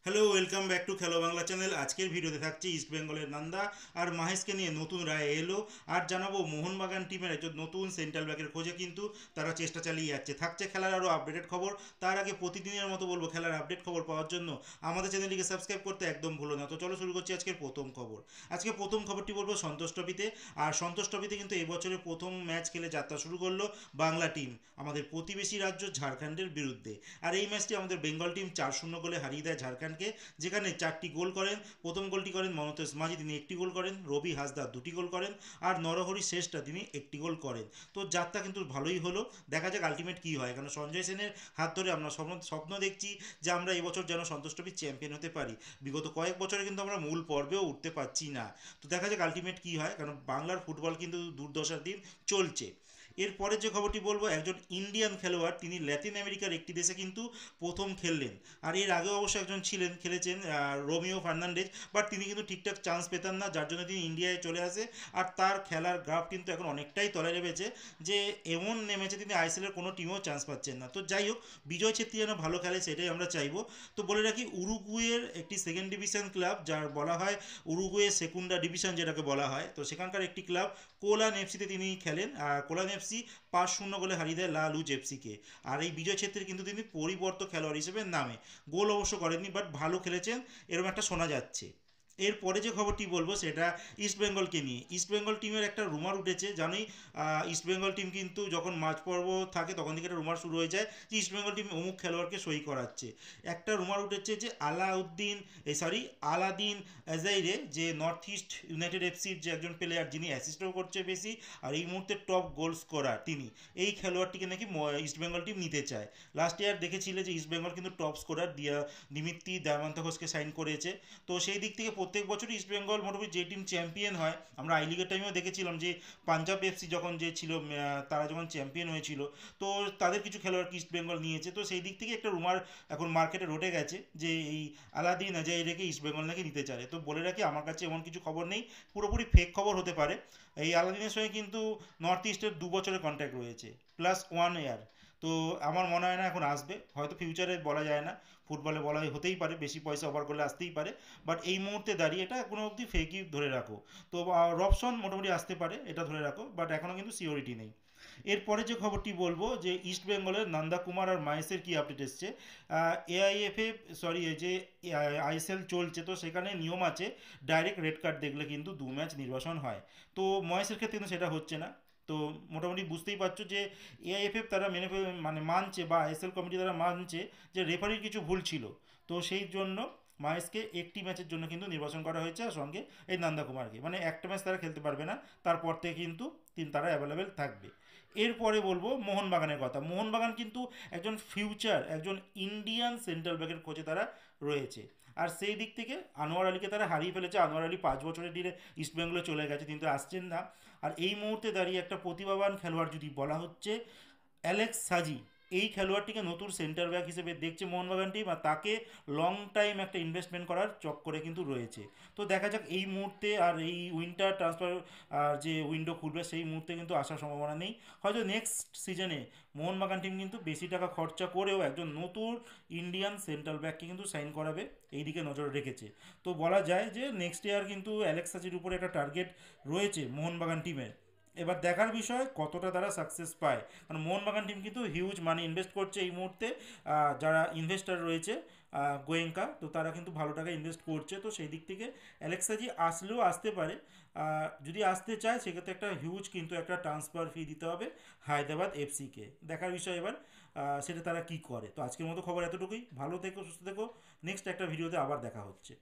Hello, welcome back to খেলো Bangla channel. আজকের ভিডিওতে থাকছে ইস্ট বেঙ্গলের নান্দা আর মাহেশকে নিয়ে নতুন রায় এলো। আর জানাবো মোহনবাগান টিমের একজন নতুন সেন্ট্রাল ব্যাকের খোঁজে কিন্তু তারা চেষ্টা চালিয়ে যাচ্ছে। থাকছে খেলার আরও আপডেটেড খবর। তার আগে প্রতিদিনের মতো বলবো, খেলার আপডেট খবর পাওয়ার জন্য আমাদের চ্যানেলটিকে সাবস্ক্রাইব করতে একদম ভুলো না। তো চলো শুরু করছি আজকের প্রথম খবর। আজকে প্রথম খবরটি বলবো সন্তোষ ট্রফিতে। আর সন্তোষ ট্রফিতে কিন্তু এবছরের প্রথম ম্যাচ খেলে যাত্রা শুরু করলো বাংলা টিম আমাদের প্রতিবেশী রাজ্য ঝাড়খণ্ডের বিরুদ্ধে। আর এই ম্যাচটি আমাদের বেঙ্গল টিম 4-0 গোলে হারিয়ে দেয় ঝাড়খণ্ডকে, যেখানে 4টি গোল করেন। প্রথম গোলটি করেন মনতেজ মাঝি, তিনি 1টি গোল করেন। রবি হাসদা 2টি গোল করেন। আর নরহরি শ্রেষ্ঠা তিনি 1টি গোল করেন। তো যাত্রা কিন্তু ভালোই হলো। দেখা যাক আলটিমেট কী হয়। কারণ সঞ্জয় সেনের হাত ধরে আমরা স্বপ্ন দেখছি যে আমরা এবছর যেন সন্তোষ ট্রফি চ্যাম্পিয়ন হতে পারি। বিগত কয়েক বছরে কিন্তু আমরা মূল পর্বেও উঠতে পারছি না। তো দেখা যাক আলটিমেট কী হয়, কারণ বাংলার ফুটবল কিন্তু দুর্দশার দিন চলছে। এরপরে যে খবরটি বলবো, একজন ইন্ডিয়ান খেলোয়াড়, তিনি ল্যাতিন আমেরিকার একটি দেশে কিন্তু প্রথম খেললেন। আর এর আগে অবশ্য একজন খেলেছেন রোমিও ফার্নান্ডেজ, বাট তিনি কিন্তু ঠিকঠাক চান্স পেতেন না, যার জন্য তিনি ইন্ডিয়ায় চলে আসে। আর তার খেলার গ্রাফ কিন্তু এখন অনেকটাই তলায় নেমেছে, যে এমন নেমেছে তিনি আইএসএলের কোনো টিমেও চান্স পাচ্ছেন না। তো যাই হোক, বিজয় ছেত্রী যেন ভালো খেলে সেটাই আমরা চাইবো। তো বলে রাখি, উরুগুয়ের একটি সেকেন্ড ডিভিশন ক্লাব, যার বলা হয় উরুগুয়ে সেকুন্ডা ডিভিশন যেটাকে বলা হয়, তো সেখানকার একটি ক্লাব কোলান এফসিতে তিনি খেলেন। আর কোলান এফসি 5-0 গোলে হারিয়ে দেয় লা লুজ এফসিকে। আর এই বিজয় ছেত্রী কিন্তু তিনি পরিবর্তক খেলোয়াড় হিসেবে নামে। গোল অবশ্য করেননি, বাট ভালো খেলেছেন এরকম একটা শোনা যাচ্ছে। এরপরে যে খবরটি বলবো সেটা ইস্টবেঙ্গলকে নিয়ে। ইস্টবেঙ্গল টিমের একটা রুমার উঠেছে, জানোই। ইস্টবেঙ্গল টিম কিন্তু যখন মাঝ পর্ব থাকে তখন থেকে একটা রুমার শুরু হয়ে যায় যে ইস্টবেঙ্গল টিম অমুক খেলোয়াড়কে সই করাচ্ছে। একটা রুমার উঠেছে যে আলাদিন আজাইরে, যে নর্থ ইস্ট ইউনাইটেড এফসির যে একজন প্লেয়ার, যিনি অ্যাসিস্টও করছে বেশি আর এই মুহূর্তে টপ গোল স্কোরার তিনি, এই খেলোয়াড়টিকে নাকি ইস্টবেঙ্গল টিম নিতে চায়। লাস্ট ইয়ার দেখেছিলে যে ইস্টবেঙ্গল কিন্তু টপ স্কোরার দিমিত্রি দায়ামান্তাঘোষকে সাইন করেছে। তো সেই দিক থেকে প্রত্যেক বছরই ইস্টবেঙ্গল মোটামুটি যে টিম চ্যাম্পিয়ন হয়, আমরা আই লিগের টাইমেও দেখেছিলাম যে পাঞ্জাব এফসি যখন যে ছিল, তারা যখন চ্যাম্পিয়ন হয়েছিল, তো তাদের কিছু খেলোয়াড়কে ইস্টবেঙ্গল নিয়েছে। তো সেই দিক থেকে একটা রুমার এখন মার্কেটে রটে গেছে যে এই আলাদিন আজাইরেকে ইস্টবেঙ্গল নাকি নিতে চায়। তো বলে রাখি, আমার কাছে এমন কিছু খবর নেই, পুরোপুরি ফেক খবর হতে পারে। এই আলাদিনের সঙ্গে কিন্তু নর্থ ইস্টের 2 বছরের কন্ট্যাক্ট রয়েছে, +1 ইয়ার। তো আমার মনে হয় না এখন আসবে, হয়তো ফিউচারে বলা যায় না। ফুটবলে বলা হতেই পারে, বেশি পয়সা ওভার করলে আসতেই পারে। বাট এই মুহূর্তে দাঁড়িয়ে এটা কোনো অবধি ফেকই ধরে রাখো। তো রবসন মোটামুটি আসতে পারে, এটা ধরে রাখো, বাট এখনও কিন্তু সিওরিটি নেই। এরপরে যে খবরটি বলবো, যে ইস্ট বেঙ্গলের নন্দা কুমার আর মাহেশের কি আপডেট এসছে। এআইএফএ সরি এই যে আইএসএল চলছে, তো সেখানে নিয়ম আছে ডাইরেক্ট রেড কার্ড দেখলে কিন্তু 2 ম্যাচ নির্বাসন হয়। তো মহেশের ক্ষেত্রে কিন্তু সেটা হচ্ছে না। তো মোটামুটি বুঝতেই পারছো যে এআইএফএফ তারা মানছে, বা আইএসএল কমিটি তারা মানছে যে রেফারির কিছু ভুল ছিল। তো সেই জন্য মাহেশকে একটি ম্যাচের জন্য কিন্তু নির্বাচন করা হয়েছে, আর সঙ্গে এই নন্দা কুমারকে, মানে একটা ম্যাচ তারা খেলতে পারবে না, তারপর থেকে কিন্তু তারা অ্যাভেলেবেল থাকবে। এরপরে বলবো মোহনবাগানের কথা। মোহনবাগান কিন্তু একজন ইন্ডিয়ান সেন্ট্রাল ব্যাকের খোঁজে তারা রয়েছে। আর সেই দিক থেকে আনোয়ার আলীকে তারা হারিয়ে ফেলেছে। আনোয়ার আলী 5 বছরের ডিলে ইস্টবেঙ্গলে চলে গেছে, কিন্তু আসছেন না। আর এই মুহূর্তে দাঁড়িয়ে একটা প্রতিভাবান খেলোয়াড় যদি বলা হচ্ছে অ্যালেক্স সাজি, এই খেলোয়াড়টিকে নতুন সেন্টার ব্যাক হিসেবে দেখছে মোহনবাগান টিম, আর তাকে লং টাইম একটা ইনভেস্টমেন্ট করার চক্করে কিন্তু রয়েছে। তো দেখা যাক এই মুহূর্তে, আর এই উইন্টার ট্রান্সফার যে উইন্ডো খুলবে সেই মুহূর্তে কিন্তু আসার সম্ভাবনা নেই। হয়তো নেক্সট সিজনে মোহনবাগান টিম কিন্তু বেশি টাকা খরচা করেও একজন নতুন ইন্ডিয়ান সেন্ট্রাল ব্যাককে কিন্তু সাইন করাবে, এই দিকে নজর রেখেছে। তো বলা যায় যে নেক্সট ইয়ার কিন্তু অ্যালেক্স সাজির উপরে একটা টার্গেট রয়েছে মোহনবাগান টিমের। এবার দেখার বিষয় কতটা তারা সাকসেস পায়, কারণ মোহনবাগান টিম কিন্তু হিউজ মানি ইনভেস্ট করছে এই মুহূর্তে। যারা ইনভেস্টার রয়েছে গোয়েঙ্কা, তো তারা কিন্তু ভালো টাকা ইনভেস্ট করছে। তো সেই দিক থেকে অ্যালেক্সাজি আসলেও আসতে পারে। যদি আসতে চায় সেক্ষেত্রে একটা হিউজ কিন্তু একটা ট্রান্সফার ফি দিতে হবে হায়দ্রাবাদ এফসিকে। দেখার বিষয় এবার সেটা তারা কি করে। তো আজকের মতো খবর এতটুকুই। ভালো থেকো, সুস্থ থেকো। নেক্সট একটা ভিডিওতে আবার দেখা হচ্ছে।